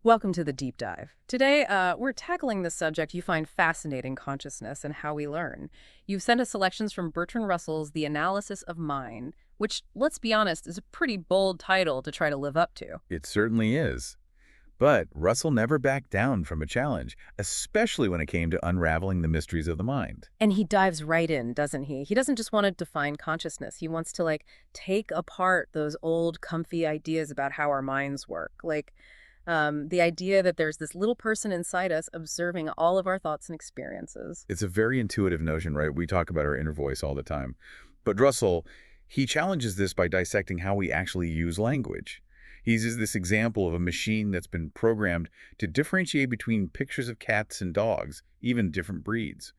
Welcome to the deep dive. Today, we're tackling the subject you find fascinating, consciousness and how we learn. You've sent us selections from Bertrand Russell's The Analysis of Mind, which, let's be honest, is a pretty bold title to try to live up to. It certainly is. But Russell never backed down from a challenge, especially when it came to unraveling the mysteries of the mind. And he dives right in, doesn't he? He doesn't just want to define consciousness. He wants to, take apart those old, comfy ideas about how our minds work. The idea that there's this little person inside us observing all of our thoughts and experiences. It's a very intuitive notion, right? We talk about our inner voice all the time. But Russell, he challenges this by dissecting how we actually use language. He uses this example of a machine that's been programmed to differentiate between pictures of cats and dogs, even different breeds.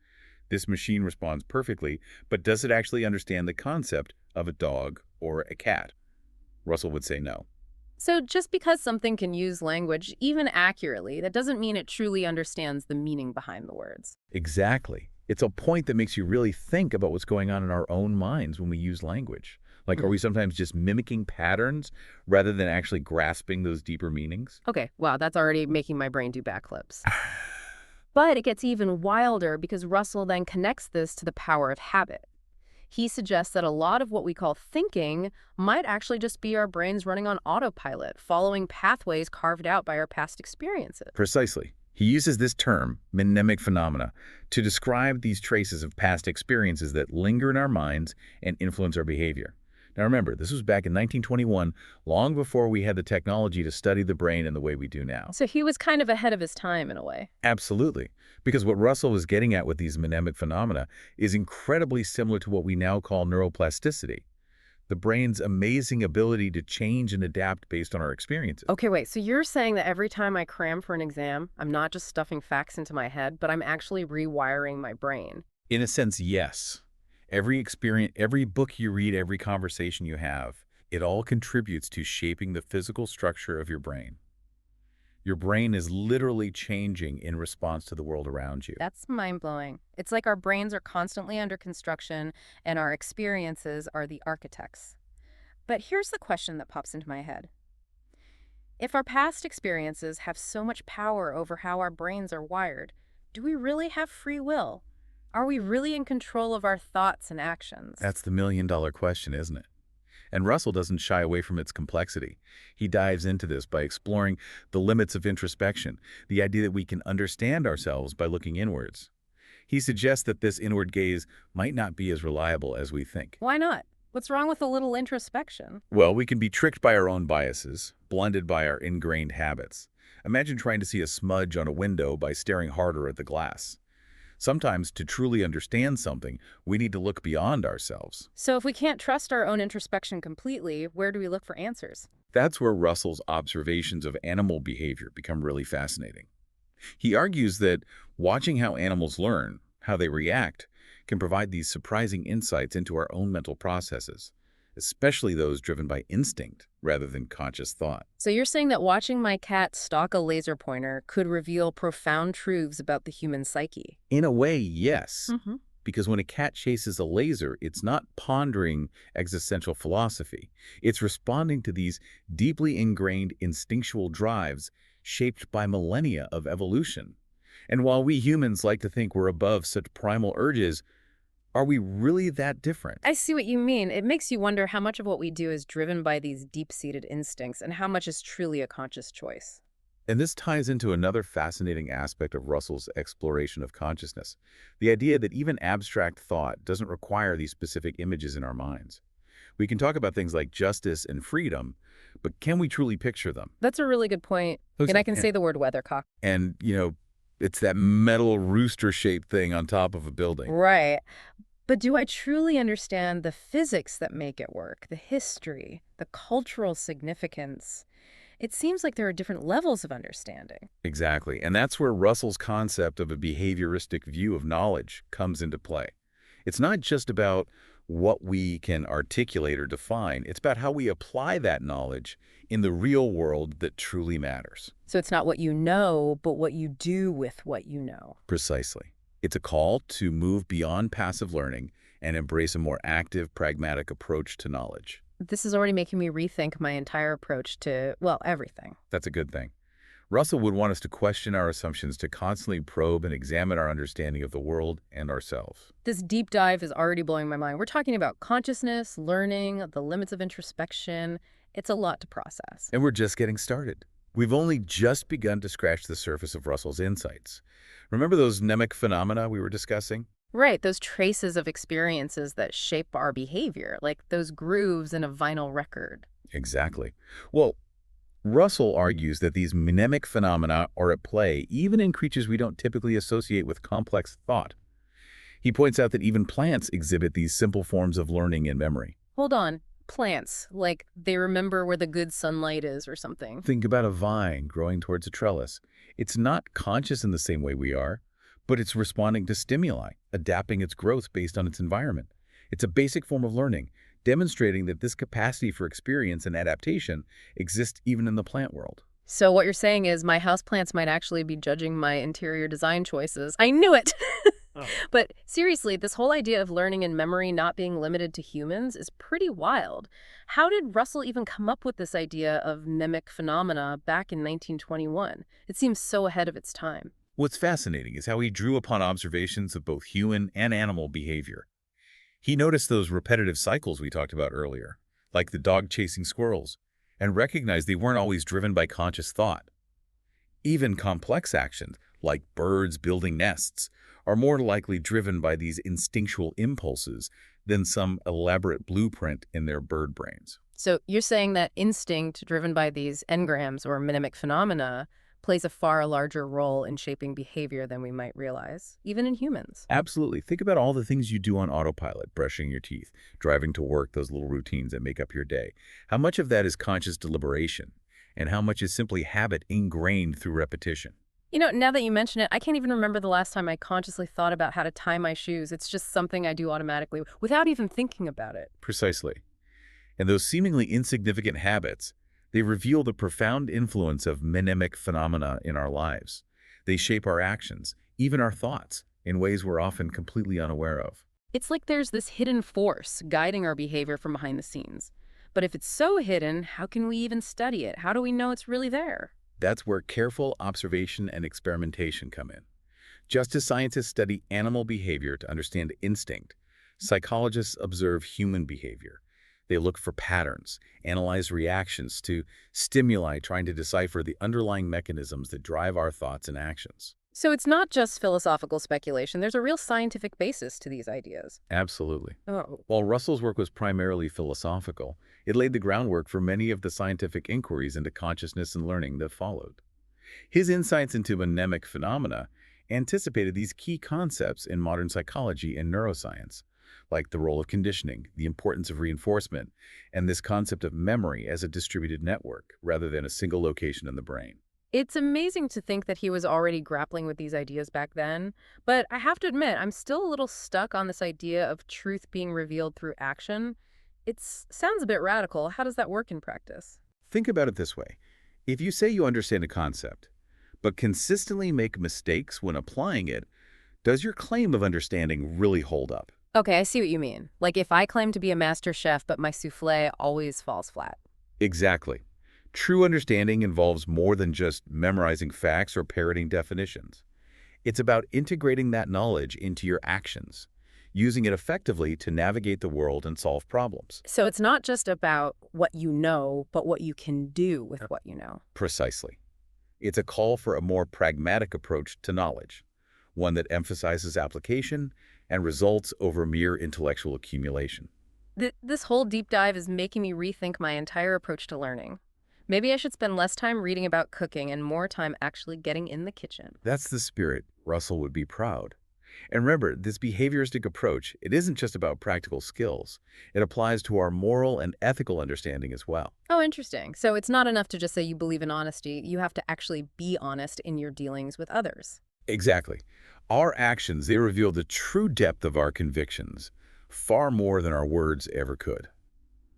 This machine responds perfectly, but does it actually understand the concept of a dog or a cat? Russell would say no. So just because something can use language, even accurately, that doesn't mean it truly understands the meaning behind the words. Exactly. It's a point that makes you really think about what's going on in our own minds when we use language. Are we sometimes just mimicking patterns rather than actually grasping those deeper meanings? Okay, wow, that's already making my brain do backflips. But it gets even wilder because Russell then connects this to the power of habit. He suggests that a lot of what we call thinking might actually just be our brains running on autopilot, following pathways carved out by our past experiences. Precisely. He uses this term, mnemonic phenomena, to describe these traces of past experiences that linger in our minds and influence our behavior. Now remember, this was back in 1921, long before we had the technology to study the brain in the way we do now. So he was kind of ahead of his time in a way. Absolutely. Because what Russell was getting at with these mnemonic phenomena is incredibly similar to what we now call neuroplasticity, the brain's amazing ability to change and adapt based on our experiences. Okay, wait, so you're saying that every time I cram for an exam, I'm not just stuffing facts into my head, but I'm actually rewiring my brain? In a sense, yes. Every experience, every book you read, every conversation you have, it all contributes to shaping the physical structure of your brain. Your brain is literally changing in response to the world around you. That's mind-blowing. It's like our brains are constantly under construction and our experiences are the architects. But here's the question that pops into my head. If our past experiences have so much power over how our brains are wired, do we really have free will? Are we really in control of our thoughts and actions? That's the million-dollar question, isn't it? And Russell doesn't shy away from its complexity. He dives into this by exploring the limits of introspection, the idea that we can understand ourselves by looking inwards. He suggests that this inward gaze might not be as reliable as we think. Why not? What's wrong with a little introspection? Well, we can be tricked by our own biases, blended by our ingrained habits. Imagine trying to see a smudge on a window by staring harder at the glass. Sometimes, to truly understand something, we need to look beyond ourselves. So if we can't trust our own introspection completely, where do we look for answers? That's where Russell's observations of animal behavior become really fascinating. He argues that watching how animals learn, how they react, can provide these surprising insights into our own mental processes, especially those driven by instinct rather than conscious thought. So you're saying that watching my cat stalk a laser pointer could reveal profound truths about the human psyche? In a way, yes. Mm-hmm. Because when a cat chases a laser, it's not pondering existential philosophy. It's responding to these deeply ingrained instinctual drives shaped by millennia of evolution. And while we humans like to think we're above such primal urges, are we really that different? I see what you mean. It makes you wonder how much of what we do is driven by these deep-seated instincts and how much is truly a conscious choice. And this ties into another fascinating aspect of Russell's exploration of consciousness, the idea that even abstract thought doesn't require these specific images in our minds. We can talk about things like justice and freedom, but can we truly picture them? That's a really good point. And I can say the word weathercock. And, it's that metal rooster-shaped thing on top of a building. Right. But do I truly understand the physics that make it work, the history, the cultural significance? It seems like there are different levels of understanding. Exactly. And that's where Russell's concept of a behavioristic view of knowledge comes into play. It's not just about what we can articulate or define. It's about how we apply that knowledge in the real world that truly matters. So it's not what you know, but what you do with what you know. Precisely. It's a call to move beyond passive learning and embrace a more active, pragmatic approach to knowledge. This is already making me rethink my entire approach to, well, everything. That's a good thing. Russell would want us to question our assumptions, to constantly probe and examine our understanding of the world and ourselves. This deep dive is already blowing my mind. We're talking about consciousness, learning, the limits of introspection. It's a lot to process. And we're just getting started. We've only just begun to scratch the surface of Russell's insights. Remember those mnemic phenomena we were discussing? Right, those traces of experiences that shape our behavior, like those grooves in a vinyl record. Exactly. Well, Russell argues that these mnemic phenomena are at play even in creatures we don't typically associate with complex thought. He points out that even plants exhibit these simple forms of learning and memory. Hold on, plants, like they remember where the good sunlight is or something. Think about a vine growing towards a trellis. It's not conscious in the same way we are, but it's responding to stimuli, adapting its growth based on its environment. It's a basic form of learning, demonstrating that this capacity for experience and adaptation exists even in the plant world. So what you're saying is my houseplants might actually be judging my interior design choices. I knew it! Oh. But seriously, this whole idea of learning and memory not being limited to humans is pretty wild. How did Russell even come up with this idea of mnemic phenomena back in 1921? It seems so ahead of its time. What's fascinating is how he drew upon observations of both human and animal behavior. He noticed those repetitive cycles we talked about earlier, like the dog chasing squirrels, and recognized they weren't always driven by conscious thought. Even complex actions, like birds building nests, are more likely driven by these instinctual impulses than some elaborate blueprint in their bird brains. So you're saying that instinct, driven by these engrams or mnemic phenomena, plays a far larger role in shaping behavior than we might realize, even in humans. Absolutely. Think about all the things you do on autopilot, brushing your teeth, driving to work, those little routines that make up your day. How much of that is conscious deliberation, and how much is simply habit ingrained through repetition? You know, now that you mention it, I can't even remember the last time I consciously thought about how to tie my shoes. It's just something I do automatically without even thinking about it. Precisely. And those seemingly insignificant habits, they reveal the profound influence of mnemic phenomena in our lives. They shape our actions, even our thoughts, in ways we're often completely unaware of. It's like there's this hidden force guiding our behavior from behind the scenes. But if it's so hidden, how can we even study it? How do we know it's really there? That's where careful observation and experimentation come in. Just as scientists study animal behavior to understand instinct, psychologists observe human behavior. They look for patterns, analyze reactions to stimuli, trying to decipher the underlying mechanisms that drive our thoughts and actions. So it's not just philosophical speculation. There's a real scientific basis to these ideas. Absolutely. Oh. While Russell's work was primarily philosophical, it laid the groundwork for many of the scientific inquiries into consciousness and learning that followed. His insights into mnemic phenomena anticipated these key concepts in modern psychology and neuroscience, like the role of conditioning, the importance of reinforcement, and this concept of memory as a distributed network rather than a single location in the brain. It's amazing to think that he was already grappling with these ideas back then, but I have to admit, I'm still a little stuck on this idea of truth being revealed through action. It sounds a bit radical. How does that work in practice? Think about it this way. If you say you understand a concept, but consistently make mistakes when applying it, does your claim of understanding really hold up? Okay, I see what you mean. Like if I claim to be a master chef, but my souffle always falls flat. Exactly. True understanding involves more than just memorizing facts or parroting definitions. It's about integrating that knowledge into your actions, using it effectively to navigate the world and solve problems. So it's not just about what you know, but what you can do with what you know. Precisely. It's a call for a more pragmatic approach to knowledge, one that emphasizes application and results over mere intellectual accumulation. This whole deep dive is making me rethink my entire approach to learning. Maybe I should spend less time reading about cooking and more time actually getting in the kitchen. That's the spirit. Russell would be proud. And remember, this behavioristic approach, it isn't just about practical skills. It applies to our moral and ethical understanding as well. Oh, interesting. So it's not enough to just say you believe in honesty. You have to actually be honest in your dealings with others. Exactly. Our actions, they reveal the true depth of our convictions, far more than our words ever could.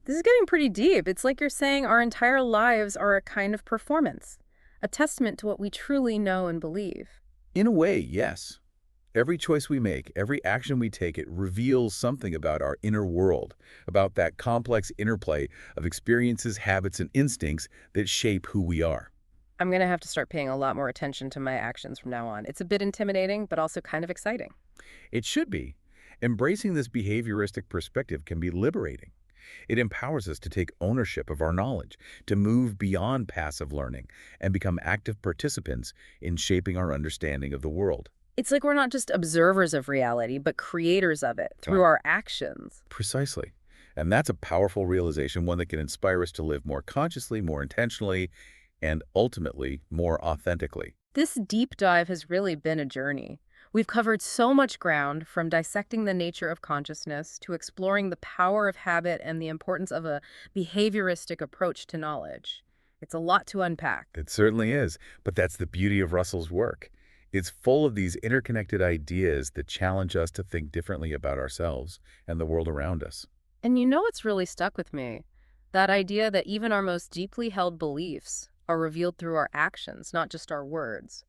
This is getting pretty deep. It's like you're saying our entire lives are a kind of performance, a testament to what we truly know and believe. In a way, yes. Every choice we make, every action we take, it reveals something about our inner world, about that complex interplay of experiences, habits, and instincts that shape who we are. I'm going to have to start paying a lot more attention to my actions from now on. It's a bit intimidating, but also kind of exciting. It should be. Embracing this behavioristic perspective can be liberating. It empowers us to take ownership of our knowledge, to move beyond passive learning, and become active participants in shaping our understanding of the world. It's like we're not just observers of reality, but creators of it through Right. our actions. Precisely. And that's a powerful realization, one that can inspire us to live more consciously, more intentionally, and ultimately more authentically. This deep dive has really been a journey. We've covered so much ground, from dissecting the nature of consciousness to exploring the power of habit and the importance of a behavioristic approach to knowledge. It's a lot to unpack. It certainly is, but that's the beauty of Russell's work. It's full of these interconnected ideas that challenge us to think differently about ourselves and the world around us. And you know what's really stuck with me? That idea that even our most deeply held beliefs are revealed through our actions, not just our words.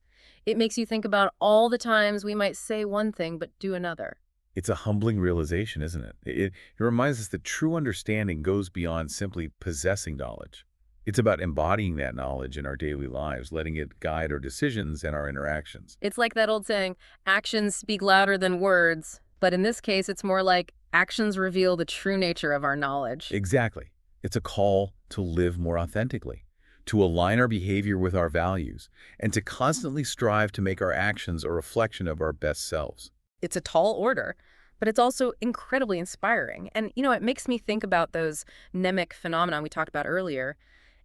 It makes you think about all the times we might say one thing but do another. It's a humbling realization, isn't it? It reminds us that true understanding goes beyond simply possessing knowledge. It's about embodying that knowledge in our daily lives, letting it guide our decisions and our interactions. It's like that old saying, actions speak louder than words. But in this case, it's more like actions reveal the true nature of our knowledge. Exactly. It's a call to live more authentically, to align our behavior with our values, and to constantly strive to make our actions a reflection of our best selves. It's a tall order, but it's also incredibly inspiring. And, it makes me think about those mnemic phenomena we talked about earlier.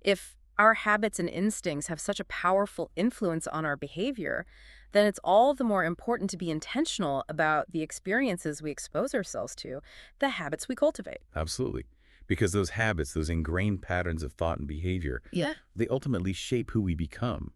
If our habits and instincts have such a powerful influence on our behavior, then it's all the more important to be intentional about the experiences we expose ourselves to, the habits we cultivate. Absolutely. Because those habits, those ingrained patterns of thought and behavior, Yeah. they ultimately shape who we become.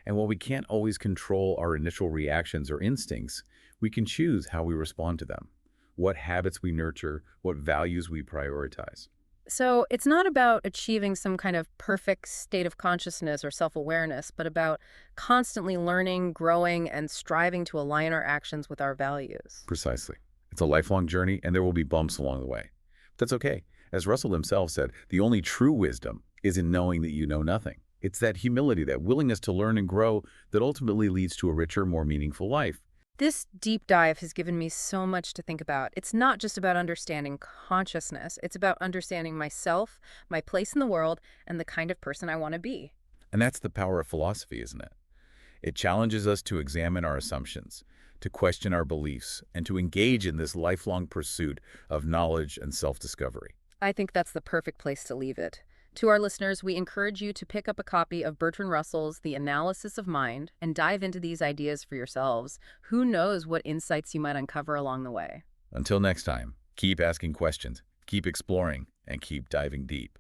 And while we can't always control our initial reactions or instincts, we can choose how we respond to them, what habits we nurture, what values we prioritize. So it's not about achieving some kind of perfect state of consciousness or self-awareness, but about constantly learning, growing, and striving to align our actions with our values. Precisely. It's a lifelong journey, and there will be bumps along the way. That's okay. As Russell himself said, the only true wisdom is in knowing that you know nothing. It's that humility, that willingness to learn and grow that ultimately leads to a richer, more meaningful life. This deep dive has given me so much to think about. It's not just about understanding consciousness. It's about understanding myself, my place in the world, and the kind of person I want to be. And that's the power of philosophy, isn't it? It challenges us to examine our assumptions, to question our beliefs, and to engage in this lifelong pursuit of knowledge and self-discovery. I think that's the perfect place to leave it. To our listeners, we encourage you to pick up a copy of Bertrand Russell's The Analysis of Mind and dive into these ideas for yourselves. Who knows what insights you might uncover along the way. Until next time, keep asking questions, keep exploring, and keep diving deep.